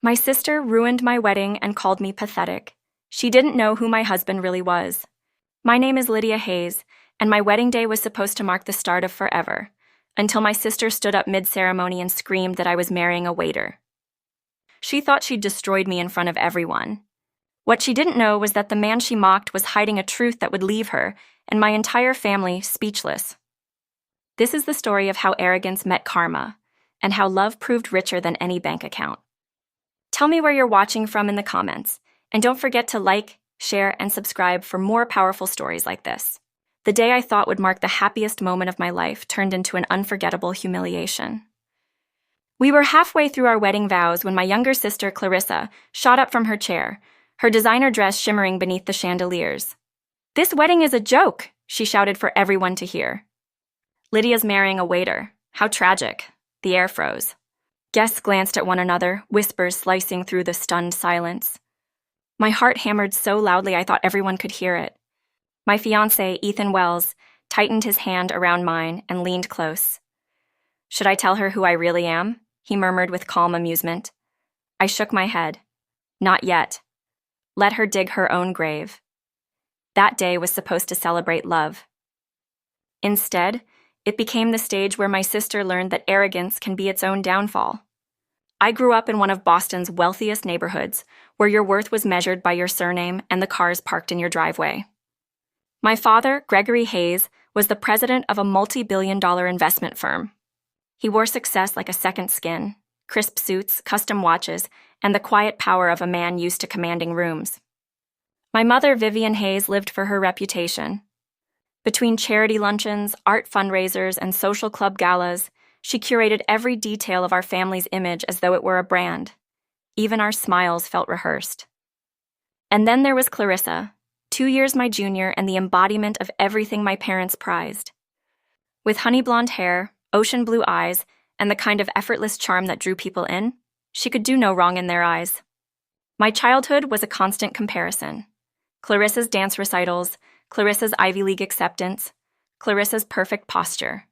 My sister ruined my wedding and called me pathetic. She didn't know who my husband really was. My name is Lydia Hayes, and my wedding day was supposed to mark the start of forever, until my sister stood up mid-ceremony and screamed that I was marrying a waiter. She thought she'd destroyed me in front of everyone. What she didn't know was that the man she mocked was hiding a truth that would leave her and my entire family speechless. This is the story of how arrogance met karma, and how love proved richer than any bank account. Tell me where you're watching from in the comments, and don't forget to like, share, and subscribe for more powerful stories like this. The day I thought would mark the happiest moment of my life turned into an unforgettable humiliation. We were halfway through our wedding vows when my younger sister, Clarissa, shot up from her chair, her designer dress shimmering beneath the chandeliers. "This wedding is a joke," she shouted for everyone to hear. "Lydia's marrying a waiter. How tragic." The air froze. Guests glanced at one another, whispers slicing through the stunned silence. My heart hammered so loudly I thought everyone could hear it. My fiancé, Ethan Wells, tightened his hand around mine and leaned close. "Should I tell her who I really am?" he murmured with calm amusement. I shook my head. "Not yet. Let her dig her own grave." That day was supposed to celebrate love. Instead, it became the stage where my sister learned that arrogance can be its own downfall. I grew up in one of Boston's wealthiest neighborhoods, where your worth was measured by your surname and the cars parked in your driveway. My father, Gregory Hayes, was the president of a multi-billion-dollar investment firm. He wore success like a second skin, crisp suits, custom watches, and the quiet power of a man used to commanding rooms. My mother, Vivian Hayes, lived for her reputation. Between charity luncheons, art fundraisers, and social club galas, she curated every detail of our family's image as though it were a brand. Even our smiles felt rehearsed. And then there was Clarissa, 2 years my junior and the embodiment of everything my parents prized. With honey blonde hair, ocean blue eyes, and the kind of effortless charm that drew people in, she could do no wrong in their eyes. My childhood was a constant comparison. Clarissa's dance recitals, Clarissa's Ivy League acceptance, Clarissa's perfect posture.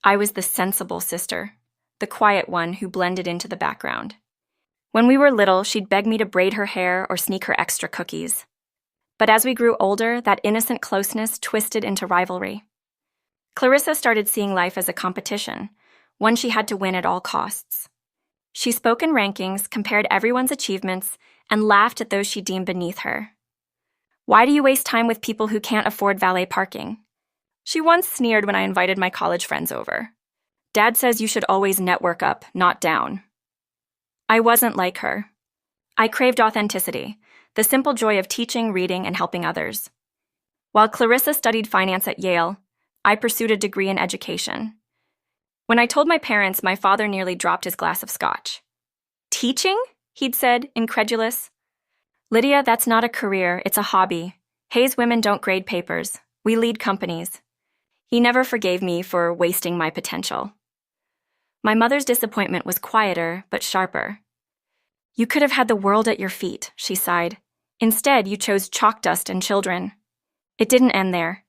I was the sensible sister, the quiet one who blended into the background. When we were little, she'd beg me to braid her hair or sneak her extra cookies. But as we grew older, that innocent closeness twisted into rivalry. Clarissa started seeing life as a competition, one she had to win at all costs. She spoke in rankings, compared everyone's achievements, and laughed at those she deemed beneath her. "Why do you waste time with people who can't afford valet parking?" She once sneered when I invited my college friends over. "Dad says you should always network up, not down." I wasn't like her. I craved authenticity, the simple joy of teaching, reading, and helping others. While Clarissa studied finance at Yale, I pursued a degree in education. When I told my parents, my father nearly dropped his glass of scotch. "Teaching?" he'd said, incredulous. "Lydia, that's not a career, it's a hobby. Hayes women don't grade papers. We lead companies." He never forgave me for wasting my potential. My mother's disappointment was quieter, but sharper. "You could have had the world at your feet," she sighed. "Instead, you chose chalk dust and children." It didn't end there.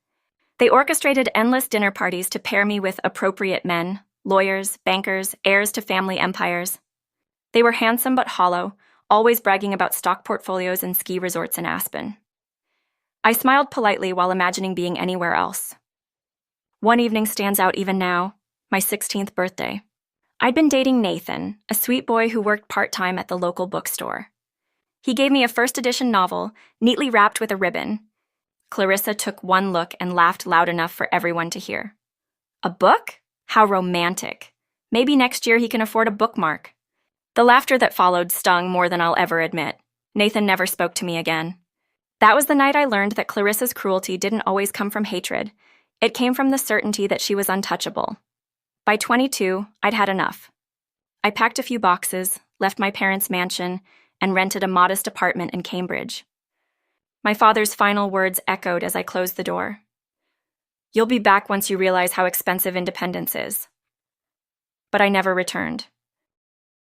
They orchestrated endless dinner parties to pair me with appropriate men, lawyers, bankers, heirs to family empires. They were handsome but hollow, always bragging about stock portfolios and ski resorts in Aspen. I smiled politely while imagining being anywhere else. One evening stands out even now, my 16th birthday. I'd been dating Nathan, a sweet boy who worked part-time at the local bookstore. He gave me a first edition novel, neatly wrapped with a ribbon. Clarissa took one look and laughed loud enough for everyone to hear. "A book? How romantic. Maybe next year he can afford a bookmark." The laughter that followed stung more than I'll ever admit. Nathan never spoke to me again. That was the night I learned that Clarissa's cruelty didn't always come from hatred. It came from the certainty that she was untouchable. By 22, I'd had enough. I packed a few boxes, left my parents' mansion, and rented a modest apartment in Cambridge. My father's final words echoed as I closed the door. "You'll be back once you realize how expensive independence is." But I never returned.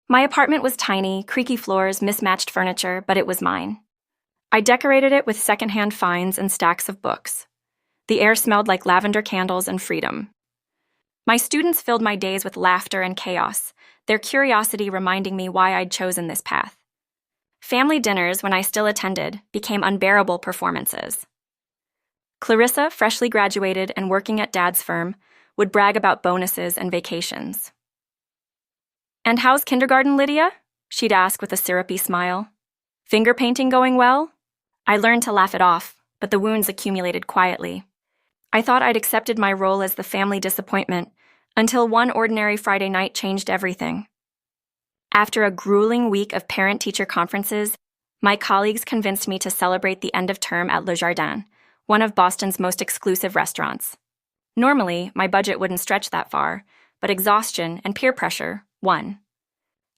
My apartment was tiny, creaky floors, mismatched furniture, but it was mine. I decorated it with secondhand finds and stacks of books. The air smelled like lavender candles and freedom. My students filled my days with laughter and chaos, their curiosity reminding me why I'd chosen this path. Family dinners, when I still attended, became unbearable performances. Clarissa, freshly graduated and working at Dad's firm, would brag about bonuses and vacations. "And how's kindergarten, Lydia?" she'd ask with a syrupy smile. "Finger painting going well?" I learned to laugh it off, but the wounds accumulated quietly. I thought I'd accepted my role as the family disappointment until one ordinary Friday night changed everything. After a grueling week of parent-teacher conferences, my colleagues convinced me to celebrate the end of term at Le Jardin, one of Boston's most exclusive restaurants. Normally, my budget wouldn't stretch that far, but exhaustion and peer pressure won.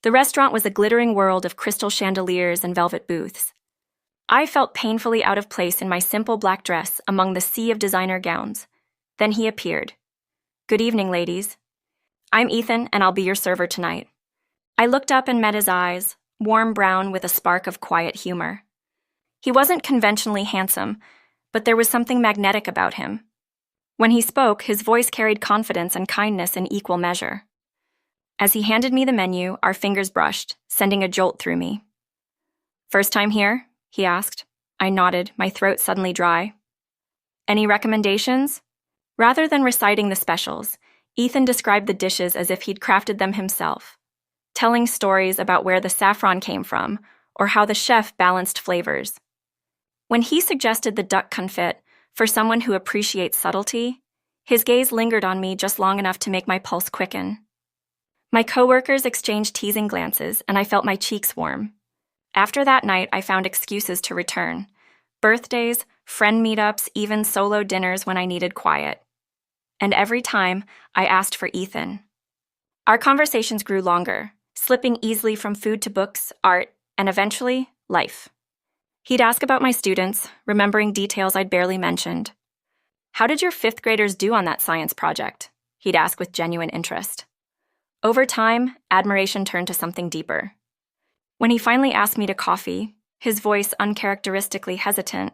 The restaurant was a glittering world of crystal chandeliers and velvet booths. I felt painfully out of place in my simple black dress among the sea of designer gowns. Then he appeared. "Good evening, ladies. I'm Ethan, and I'll be your server tonight." I looked up and met his eyes, warm brown with a spark of quiet humor. He wasn't conventionally handsome, but there was something magnetic about him. When he spoke, his voice carried confidence and kindness in equal measure. As he handed me the menu, our fingers brushed, sending a jolt through me. "First time here?" he asked. I nodded, my throat suddenly dry. "Any recommendations?" Rather than reciting the specials, Ethan described the dishes as if he'd crafted them himself, telling stories about where the saffron came from or how the chef balanced flavors. When he suggested the duck confit for someone who appreciates subtlety, his gaze lingered on me just long enough to make my pulse quicken. My coworkers exchanged teasing glances, and I felt my cheeks warm. After that night, I found excuses to return. Birthdays, friend meetups, even solo dinners when I needed quiet. And every time, I asked for Ethan. Our conversations grew longer, slipping easily from food to books, art, and eventually, life. He'd ask about my students, remembering details I'd barely mentioned. "How did your fifth graders do on that science project?" he'd ask with genuine interest. Over time, admiration turned to something deeper. When he finally asked me to coffee, his voice uncharacteristically hesitant,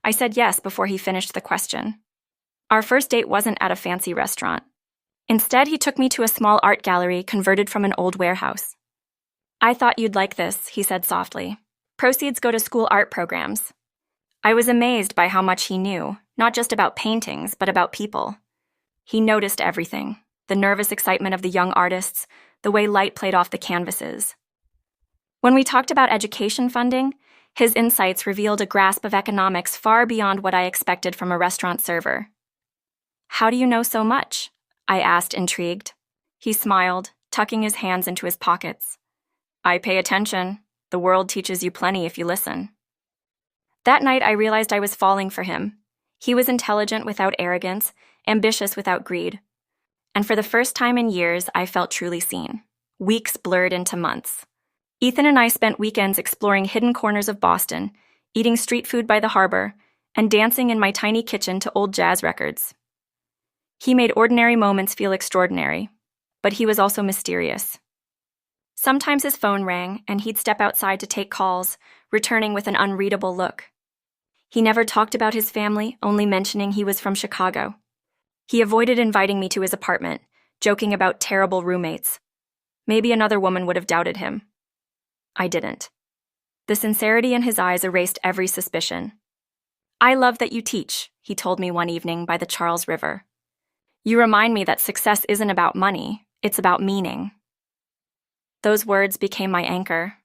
I said yes before he finished the question. Our first date wasn't at a fancy restaurant. Instead, he took me to a small art gallery converted from an old warehouse. "I thought you'd like this," he said softly. "Proceeds go to school art programs." I was amazed by how much he knew, not just about paintings, but about people. He noticed everything, the nervous excitement of the young artists, the way light played off the canvases. When we talked about education funding, his insights revealed a grasp of economics far beyond what I expected from a restaurant server. "How do you know so much?" I asked, intrigued. He smiled, tucking his hands into his pockets. "I pay attention. The world teaches you plenty if you listen." That night, I realized I was falling for him. He was intelligent without arrogance, ambitious without greed. And for the first time in years, I felt truly seen. Weeks blurred into months. Ethan and I spent weekends exploring hidden corners of Boston, eating street food by the harbor, and dancing in my tiny kitchen to old jazz records. He made ordinary moments feel extraordinary, but he was also mysterious. Sometimes his phone rang, and he'd step outside to take calls, returning with an unreadable look. He never talked about his family, only mentioning he was from Chicago. He avoided inviting me to his apartment, joking about terrible roommates. Maybe another woman would have doubted him. I didn't. The sincerity in his eyes erased every suspicion. "I love that you teach," he told me one evening by the Charles River. "You remind me that success isn't about money, it's about meaning." Those words became my anchor.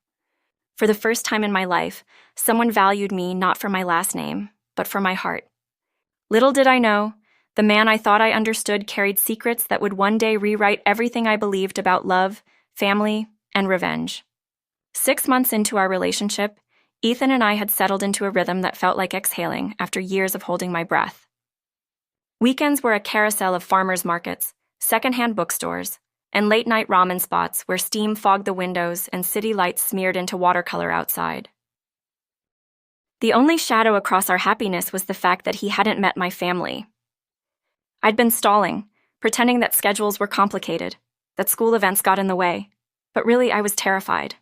For the first time in my life, someone valued me not for my last name, but for my heart. Little did I know, the man I thought I understood carried secrets that would one day rewrite everything I believed about love, family, and revenge. 6 months into our relationship, Ethan and I had settled into a rhythm that felt like exhaling after years of holding my breath. Weekends were a carousel of farmers markets, secondhand bookstores, and late-night ramen spots where steam fogged the windows and city lights smeared into watercolor outside. The only shadow across our happiness was the fact that he hadn't met my family. I'd been stalling, pretending that schedules were complicated, that school events got in the way, but really I was terrified.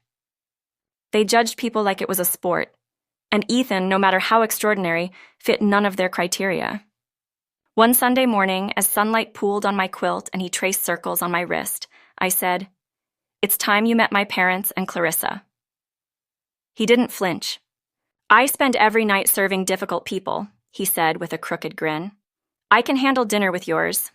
They judged people like it was a sport, and Ethan, no matter how extraordinary, fit none of their criteria. One Sunday morning, as sunlight pooled on my quilt and he traced circles on my wrist, I said, It's time you met my parents and Clarissa." He didn't flinch. "I spend every night serving difficult people," he said with a crooked grin. "I can handle dinner with yours."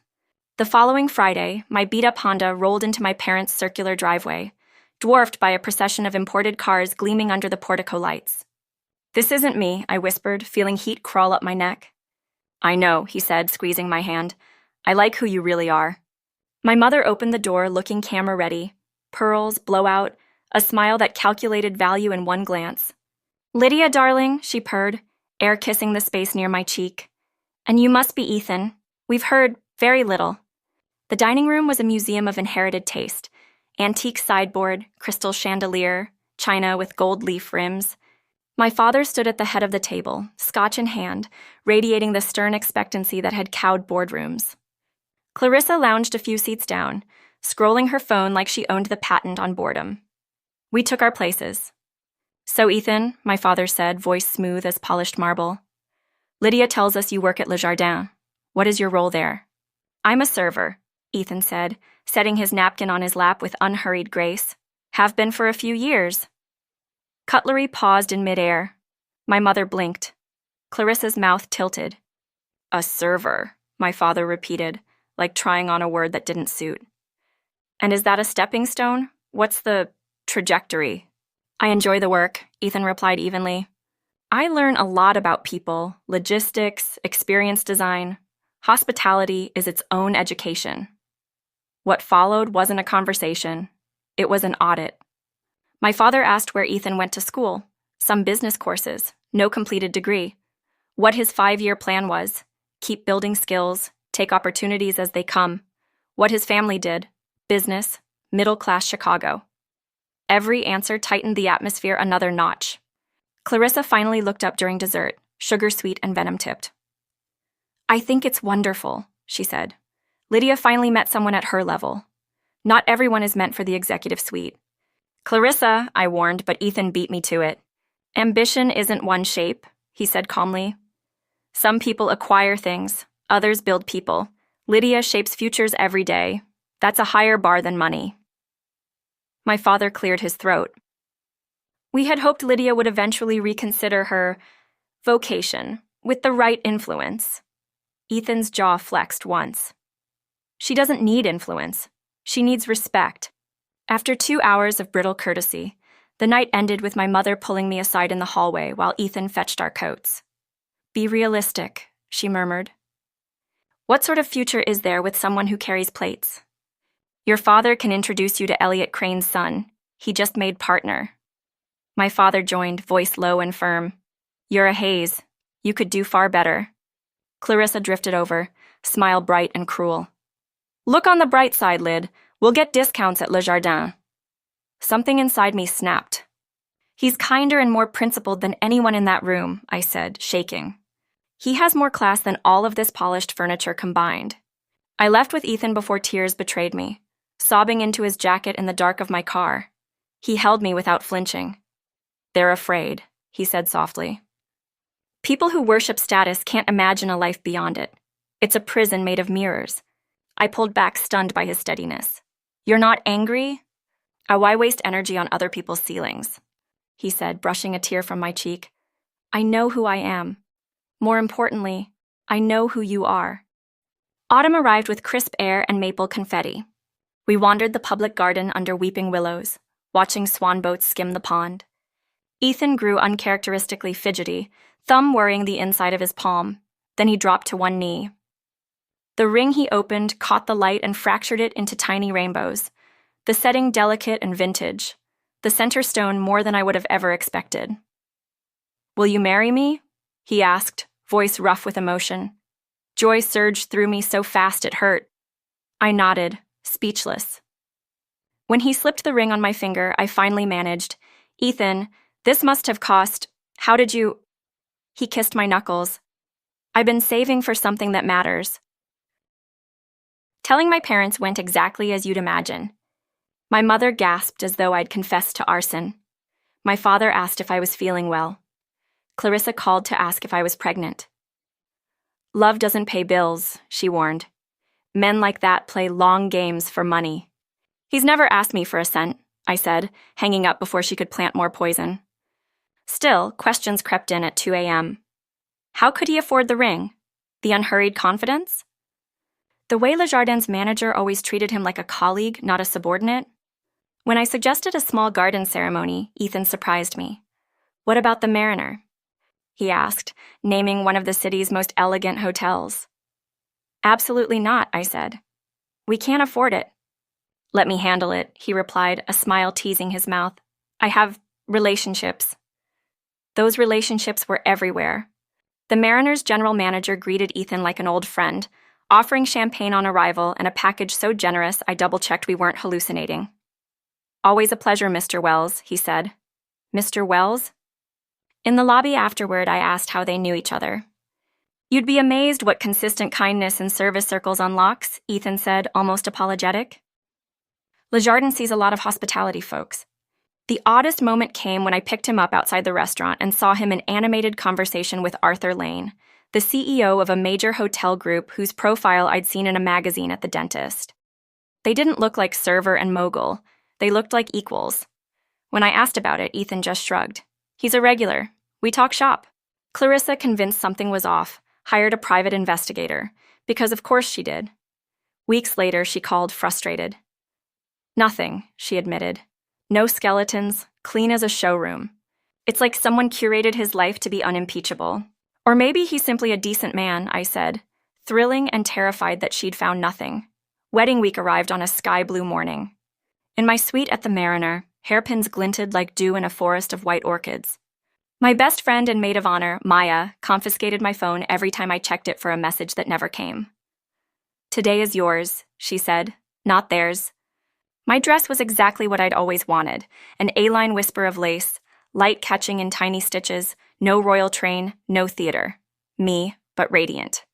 The following Friday, my beat-up Honda rolled into my parents' circular driveway, dwarfed by a procession of imported cars gleaming under the portico lights. "This isn't me," I whispered, feeling heat crawl up my neck. "I know," he said, squeezing my hand. "I like who you really are." My mother opened the door, looking camera-ready. Pearls, blowout, a smile that calculated value in one glance. "Lydia, darling," she purred, air kissing the space near my cheek. "And you must be Ethan. We've heard very little." The dining room was a museum of inherited taste. Antique sideboard, crystal chandelier, china with gold leaf rims. My father stood at the head of the table, scotch in hand, radiating the stern expectancy that had cowed boardrooms. Clarissa lounged a few seats down, scrolling her phone like she owned the patent on boredom. We took our places. "So, Ethan," my father said, voice smooth as polished marble. "Lydia tells us you work at Le Jardin. What is your role there?" "I'm a server," Ethan said, setting his napkin on his lap with unhurried grace. "Have been for a few years." Cutlery paused in midair. My mother blinked. Clarissa's mouth tilted. "A server," my father repeated, like trying on a word that didn't suit. "And is that a stepping stone? What's the trajectory?" "I enjoy the work," Ethan replied evenly. "I learn a lot about people, logistics, experience design. Hospitality is its own education." What followed wasn't a conversation. It was an audit. My father asked where Ethan went to school. Some business courses, no completed degree. What his 5-year plan was. Keep building skills, take opportunities as they come. What his family did. Business, middle-class Chicago. Every answer tightened the atmosphere another notch. Clarissa finally looked up during dessert, sugar-sweet and venom-tipped. "I think it's wonderful," she said. "Lydia finally met someone at her level. Not everyone is meant for the executive suite." "Clarissa," I warned, but Ethan beat me to it. "Ambition isn't one shape," he said calmly. "Some people acquire things, others build people. Lydia shapes futures every day. That's a higher bar than money." My father cleared his throat. We had hoped Lydia would eventually reconsider her vocation with the right influence. Ethan's jaw flexed once. "She doesn't need influence. She needs respect." After 2 hours of brittle courtesy, the night ended with my mother pulling me aside in the hallway while Ethan fetched our coats. "Be realistic," she murmured. "What sort of future is there with someone who carries plates? Your father can introduce you to Elliot Crane's son. He just made partner." My father joined, voice low and firm. "You're a Hayes. You could do far better." Clarissa drifted over, smile bright and cruel. "Look on the bright side, Lyd. We'll get discounts at Le Jardin." Something inside me snapped. "He's kinder and more principled than anyone in that room," I said, shaking. "He has more class than all of this polished furniture combined." I left with Ethan before tears betrayed me, sobbing into his jacket in the dark of my car. He held me without flinching. "They're afraid," he said softly. "People who worship status can't imagine a life beyond it. It's a prison made of mirrors." I pulled back, stunned by his steadiness. "You're not angry?" "Why waste energy on other people's ceilings?" he said, brushing a tear from my cheek. "I know who I am. More importantly, I know who you are." Autumn arrived with crisp air and maple confetti. We wandered the public garden under weeping willows, watching swan boats skim the pond. Ethan grew uncharacteristically fidgety, thumb worrying the inside of his palm. Then he dropped to one knee. The ring he opened caught the light and fractured it into tiny rainbows, the setting delicate and vintage, the center stone more than I would have ever expected. "Will you marry me?" he asked, voice rough with emotion. Joy surged through me so fast it hurt. I nodded, speechless. When he slipped the ring on my finger, I finally managed, "Ethan, this must have cost. How did you—" He kissed my knuckles. "I've been saving for something that matters." Telling my parents went exactly as you'd imagine. My mother gasped as though I'd confessed to arson. My father asked if I was feeling well. Clarissa called to ask if I was pregnant. "Love doesn't pay bills," she warned. "Men like that play long games for money." He's never asked me for a cent, I said, hanging up before she could plant more poison. Still, questions crept in at 2 a.m. How could he afford the ring? The unhurried confidence? The way Desjardins' manager always treated him like a colleague, not a subordinate? When I suggested a small garden ceremony, Ethan surprised me. What about the Mariner? He asked, naming one of the city's most elegant hotels. Absolutely not, I said. We can't afford it. Let me handle it, he replied, a smile teasing his mouth. I have relationships. Those relationships were everywhere. The Mariner's general manager greeted Ethan like an old friend, offering champagne on arrival and a package so generous I double-checked we weren't hallucinating. Always a pleasure, Mr. Wells, he said. Mr. Wells? In the lobby afterward, I asked how they knew each other. You'd be amazed what consistent kindness in service circles unlocks, Ethan said, almost apologetic. Desjardins sees a lot of hospitality folks. The oddest moment came when I picked him up outside the restaurant and saw him in animated conversation with Arthur Lane, the CEO of a major hotel group whose profile I'd seen in a magazine at the dentist. They didn't look like server and mogul. They looked like equals. When I asked about it, Ethan just shrugged. He's a regular. We talk shop. Clarissa, convinced something was off, hired a private investigator, because of course she did. Weeks later, she called frustrated. Nothing, she admitted. No skeletons, clean as a showroom. It's like someone curated his life to be unimpeachable. Or maybe he's simply a decent man, I said, thrilling and terrified that she'd found nothing. Wedding week arrived on a sky-blue morning. In my suite at the Mariner, hairpins glinted like dew in a forest of white orchids. My best friend and maid of honor, Maya, confiscated my phone every time I checked it for a message that never came. Today is yours, she said, not theirs. My dress was exactly what I'd always wanted, an A-line whisper of lace, light catching in tiny stitches, no royal train, no theater. Me, but radiant.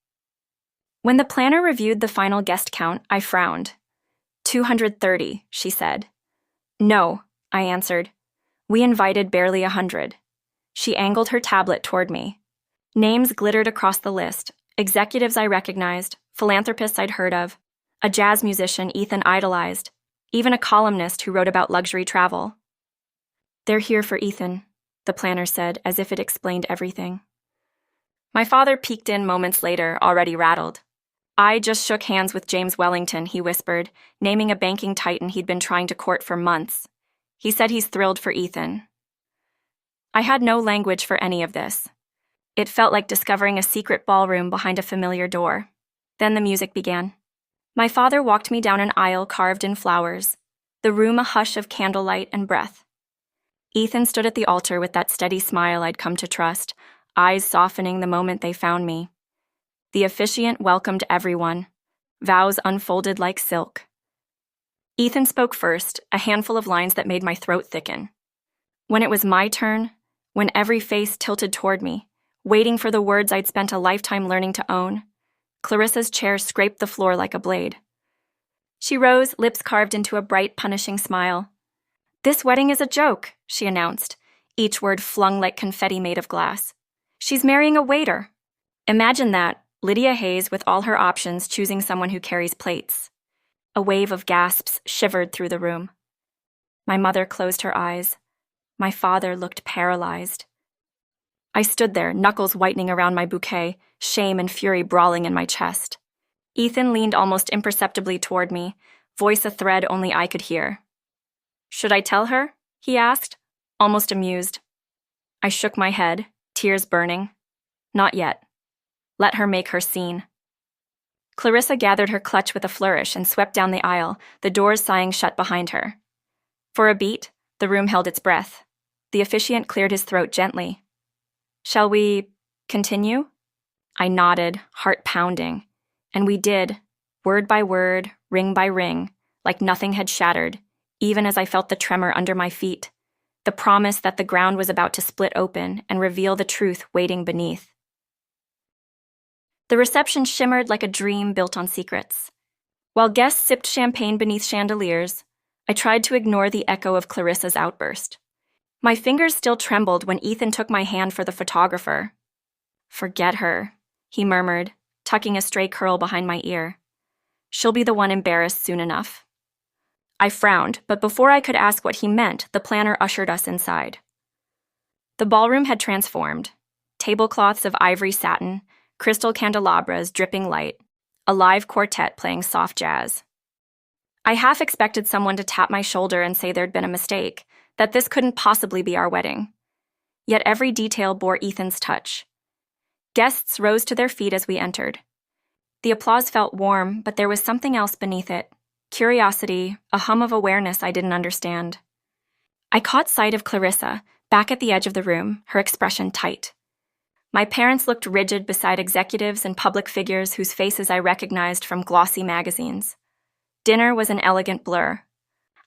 When the planner reviewed the final guest count, I frowned. 230, she said. No, I answered. We invited barely 100. She angled her tablet toward me. Names glittered across the list, executives I recognized, philanthropists I'd heard of, a jazz musician Ethan idolized, even a columnist who wrote about luxury travel. They're here for Ethan, the planner said, as if it explained everything. My father peeked in moments later, already rattled. I just shook hands with James Wellington, he whispered, naming a banking titan he'd been trying to court for months. He said he's thrilled for Ethan. I had no language for any of this. It felt like discovering a secret ballroom behind a familiar door. Then the music began. My father walked me down an aisle carved in flowers, the room a hush of candlelight and breath. Ethan stood at the altar with that steady smile I'd come to trust, eyes softening the moment they found me. The officiant welcomed everyone, vows unfolded like silk. Ethan spoke first, a handful of lines that made my throat thicken. When it was my turn, when every face tilted toward me, waiting for the words I'd spent a lifetime learning to own, Clarissa's chair scraped the floor like a blade. She rose, lips carved into a bright, punishing smile. This wedding is a joke, she announced, each word flung like confetti made of glass. She's marrying a waiter. Imagine that, Lydia Hayes with all her options choosing someone who carries plates. A wave of gasps shivered through the room. My mother closed her eyes. My father looked paralyzed. I stood there, knuckles whitening around my bouquet, shame and fury brawling in my chest. Ethan leaned almost imperceptibly toward me, voice a thread only I could hear. Should I tell her? He asked, almost amused. I shook my head, tears burning. Not yet. Let her make her scene. Clarissa gathered her clutch with a flourish and swept down the aisle, the doors sighing shut behind her. For a beat, the room held its breath. The officiant cleared his throat gently. Shall we continue? I nodded, heart pounding. And we did, word by word, ring by ring, like nothing had shattered, even as I felt the tremor under my feet, the promise that the ground was about to split open and reveal the truth waiting beneath. The reception shimmered like a dream built on secrets. While guests sipped champagne beneath chandeliers, I tried to ignore the echo of Clarissa's outburst. My fingers still trembled when Ethan took my hand for the photographer. Forget her, he murmured, tucking a stray curl behind my ear. She'll be the one embarrassed soon enough. I frowned, but before I could ask what he meant, the planner ushered us inside. The ballroom had transformed. Tablecloths of ivory satin, crystal candelabras dripping light, a live quartet playing soft jazz. I half expected someone to tap my shoulder and say there'd been a mistake, that this couldn't possibly be our wedding. Yet every detail bore Ethan's touch. Guests rose to their feet as we entered. The applause felt warm, but there was something else beneath it. Curiosity, a hum of awareness I didn't understand. I caught sight of Clarissa, back at the edge of the room, her expression tight. My parents looked rigid beside executives and public figures whose faces I recognized from glossy magazines. Dinner was an elegant blur.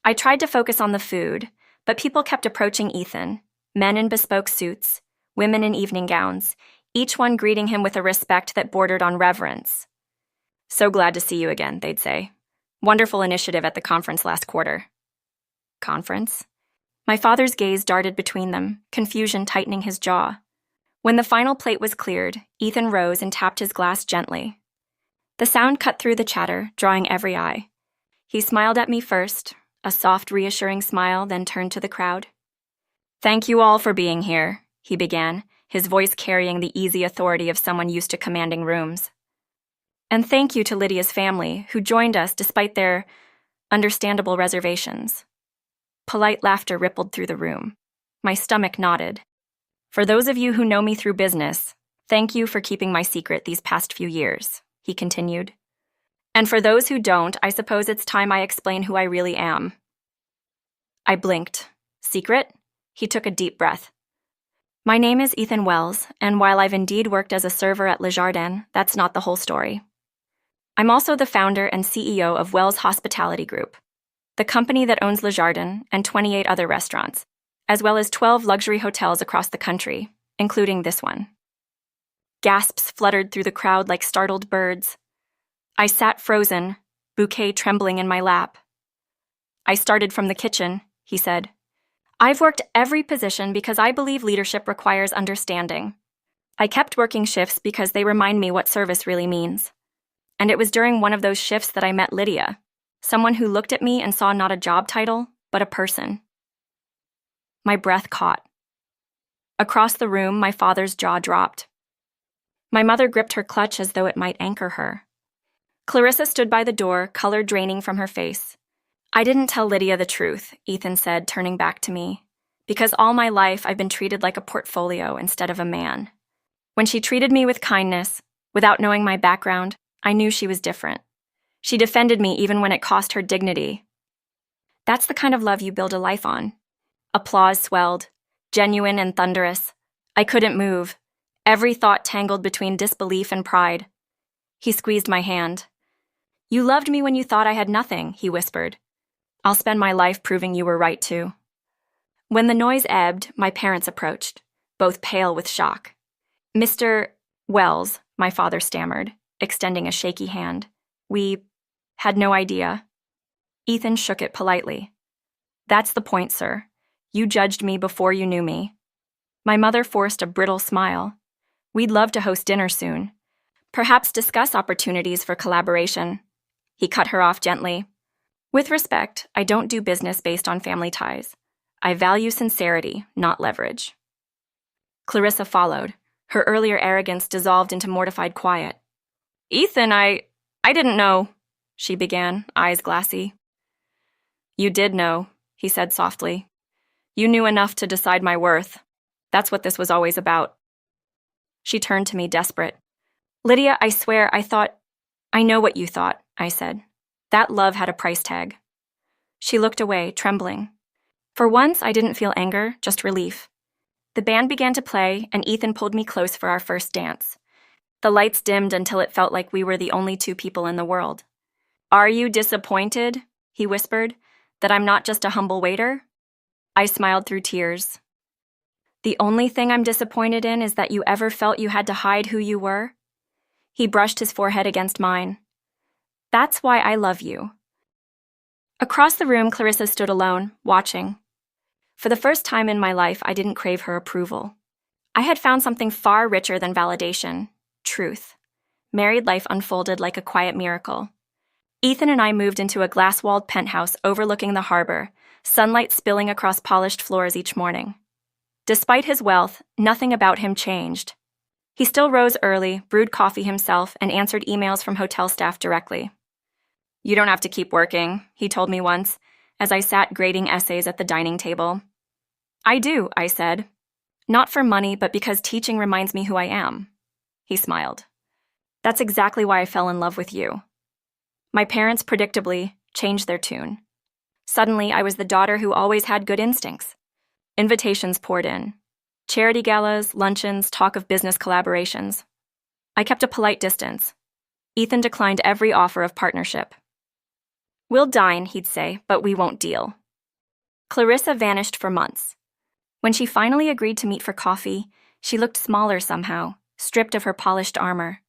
I tried to focus on the food, but people kept approaching Ethan, men in bespoke suits, women in evening gowns, each one greeting him with a respect that bordered on reverence. "So glad to see you again," they'd say. "Wonderful initiative at the conference last quarter." Conference? My father's gaze darted between them, confusion tightening his jaw. When the final plate was cleared, Ethan rose and tapped his glass gently. The sound cut through the chatter, drawing every eye. He smiled at me first, a soft, reassuring smile, then turned to the crowd. "Thank you all for being here," he began, his voice carrying the easy authority of someone used to commanding rooms. "And thank you to Lydia's family, who joined us despite their understandable reservations." Polite laughter rippled through the room. My stomach knotted. "For those of you who know me through business, thank you for keeping my secret these past few years," he continued. "And for those who don't, I suppose it's time I explain who I really am." I blinked. "Secret?" He took a deep breath. "My name is Ethan Wells, and while I've indeed worked as a server at Le Jardin, that's not the whole story. I'm also the founder and CEO of Wells Hospitality Group, the company that owns Le Jardin and 28 other restaurants, as well as 12 luxury hotels across the country, including this one." Gasps fluttered through the crowd like startled birds. I sat frozen, bouquet trembling in my lap. "I started from the kitchen," he said. "I've worked every position because I believe leadership requires understanding. I kept working shifts because they remind me what service really means. And it was during one of those shifts that I met Lydia, someone who looked at me and saw not a job title, but a person." My breath caught. Across the room, my father's jaw dropped. My mother gripped her clutch as though it might anchor her. Clarissa stood by the door, color draining from her face. "I didn't tell Lydia the truth," Ethan said, turning back to me, "because all my life I've been treated like a portfolio instead of a man. When she treated me with kindness, without knowing my background, I knew she was different. She defended me even when it cost her dignity. That's the kind of love you build a life on." Applause swelled, genuine and thunderous. I couldn't move, every thought tangled between disbelief and pride. He squeezed my hand. "You loved me when you thought I had nothing," he whispered. "I'll spend my life proving you were right too." When the noise ebbed, my parents approached, both pale with shock. "Mr. Wells," my father stammered, extending a shaky hand. "We had no idea." Ethan shook it politely. "That's the point, sir. You judged me before you knew me." My mother forced a brittle smile. "We'd love to host dinner soon. Perhaps discuss opportunities for collaboration." He cut her off gently. "With respect, I don't do business based on family ties. I value sincerity, not leverage." Clarissa followed. Her earlier arrogance dissolved into mortified quiet. "Ethan, I didn't know," she began, eyes glassy. "You did know," he said softly. "You knew enough to decide my worth. That's what this was always about." She turned to me, desperate. "Lydia, I swear, I know what you thought," I said. "That love had a price tag." She looked away, trembling. For once, I didn't feel anger, just relief. The band began to play, and Ethan pulled me close for our first dance. The lights dimmed until it felt like we were the only two people in the world. "Are you disappointed?" he whispered, "that I'm not just a humble waiter?" I smiled through tears. "The only thing I'm disappointed in is that you ever felt you had to hide who you were." He brushed his forehead against mine. "That's why I love you." Across the room, Clarissa stood alone, watching. For the first time in my life, I didn't crave her approval. I had found something far richer than validation: truth. Married life unfolded like a quiet miracle. Ethan and I moved into a glass-walled penthouse overlooking the harbor, sunlight spilling across polished floors each morning. Despite his wealth, nothing about him changed. He still rose early, brewed coffee himself, and answered emails from hotel staff directly. "You don't have to keep working," he told me once, as I sat grading essays at the dining table. "I do," I said. "Not for money, but because teaching reminds me who I am." He smiled. "That's exactly why I fell in love with you." My parents, predictably, changed their tune. Suddenly, I was the daughter who always had good instincts. Invitations poured in. Charity galas, luncheons, talk of business collaborations. I kept a polite distance. Ethan declined every offer of partnership. "We'll dine," he'd say, "but we won't deal." Clarissa vanished for months. When she finally agreed to meet for coffee, she looked smaller somehow, stripped of her polished armor.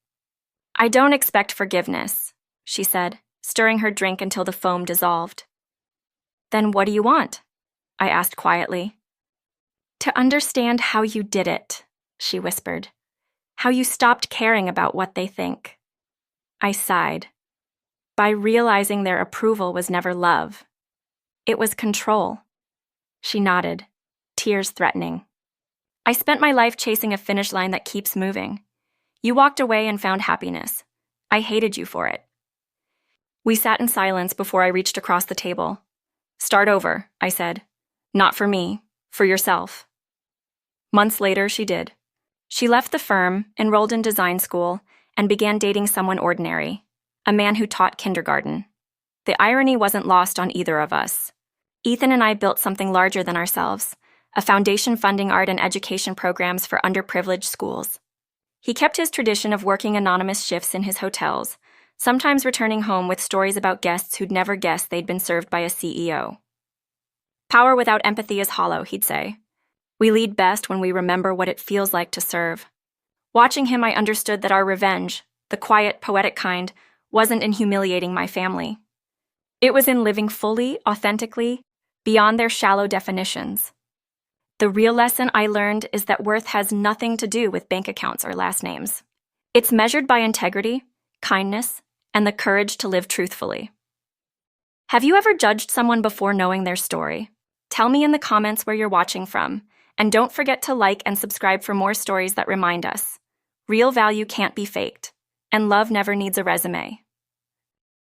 "I don't expect forgiveness," she said, stirring her drink until the foam dissolved. "Then what do you want?" I asked quietly. "To understand how you did it," she whispered. "How you stopped caring about what they think." I sighed. By realizing their approval was never love. It was control. She nodded, tears threatening. "I spent my life chasing a finish line that keeps moving. You walked away and found happiness. I hated you for it." We sat in silence before I reached across the table. "Start over," I said. "Not for me, for yourself." Months later, she did. She left the firm, enrolled in design school, and began dating someone ordinary, a man who taught kindergarten. The irony wasn't lost on either of us. Ethan and I built something larger than ourselves, a foundation funding art and education programs for underprivileged schools. He kept his tradition of working anonymous shifts in his hotels, sometimes returning home with stories about guests who'd never guessed they'd been served by a CEO. "Power without empathy is hollow," he'd say. "We lead best when we remember what it feels like to serve." Watching him, I understood that our revenge, the quiet, poetic kind, wasn't in humiliating my family. It was in living fully, authentically, beyond their shallow definitions. The real lesson I learned is that worth has nothing to do with bank accounts or last names. It's measured by integrity, kindness, and the courage to live truthfully. Have you ever judged someone before knowing their story? Tell me in the comments where you're watching from, and don't forget to like and subscribe for more stories that remind us. Real value can't be faked, and love never needs a resume.